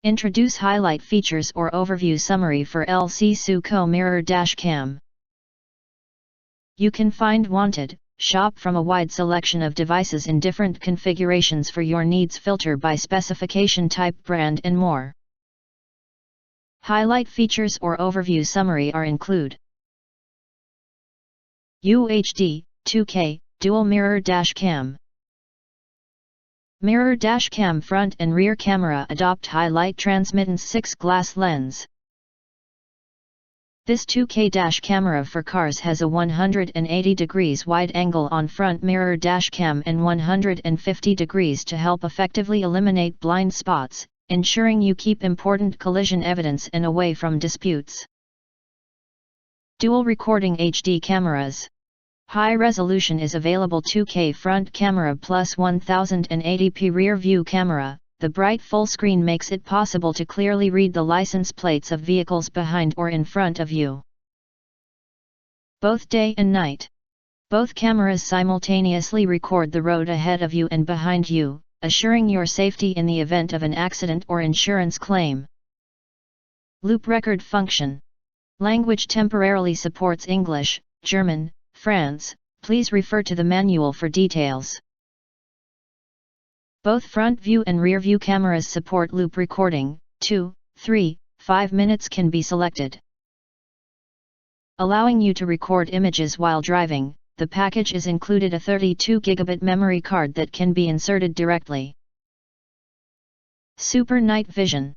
Introduce highlight features or overview summary for Lcsiuco mirror dashcam. You can find wanted, shop from a wide selection of devices in different configurations for your needs, filter by specification type, brand and more. Highlight features or overview summary are include UHD, 2K, dual mirror dashcam. Mirror dashcam front and rear camera adopt highlight transmittance 6 glass lens. This 2K dash camera for cars has a 180 degrees wide angle on front mirror dashcam and 150 degrees to help effectively eliminate blind spots, ensuring you keep important collision evidence and away from disputes. Dual recording HD cameras. High resolution is available 2K front camera plus 1080p rear view camera. The bright full screen makes it possible to clearly read the license plates of vehicles behind or in front of you, both day and night. Both cameras simultaneously record the road ahead of you and behind you, assuring your safety in the event of an accident or insurance claim. Loop record function. Language temporarily supports English, German, France. Please refer to the manual for details. Both front view and rear view cameras support loop recording. 2, 3, 5 minutes can be selected, allowing you to record images while driving. The package is included a 32 GB memory card that can be inserted directly. Super Night Vision.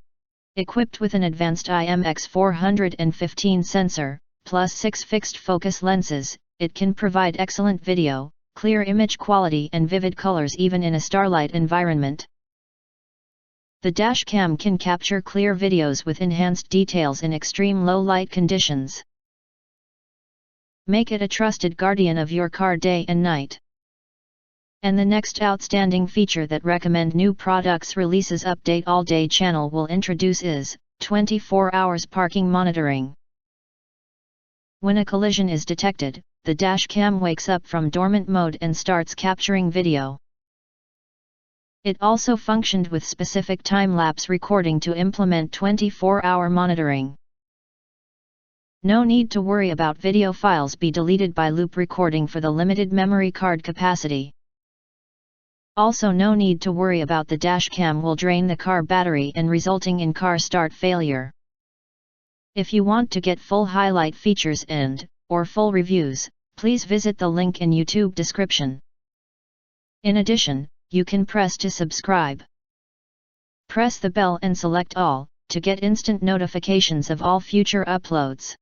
Equipped with an advanced IMX415 sensor, plus 6 fixed focus lenses, it can provide excellent video, clear image quality and vivid colors even in a starlight environment. The dashcam can capture clear videos with enhanced details in extreme low light conditions. Make it a trusted guardian of your car day and night. And the next outstanding feature that recommend new products releases update all day channel will introduce is 24 hours parking monitoring. When a collision is detected, the dashcam wakes up from dormant mode and starts capturing video. It also functioned with specific time-lapse recording to implement 24-hour monitoring. No need to worry about video files be deleted by loop recording for the limited memory card capacity. Also no need to worry about the dashcam will drain the car battery and resulting in car start failure. If you want to get full highlight features or full reviews, please visit the link in YouTube description. In addition, you can press to subscribe. Press the bell and select all, to get instant notifications of all future uploads.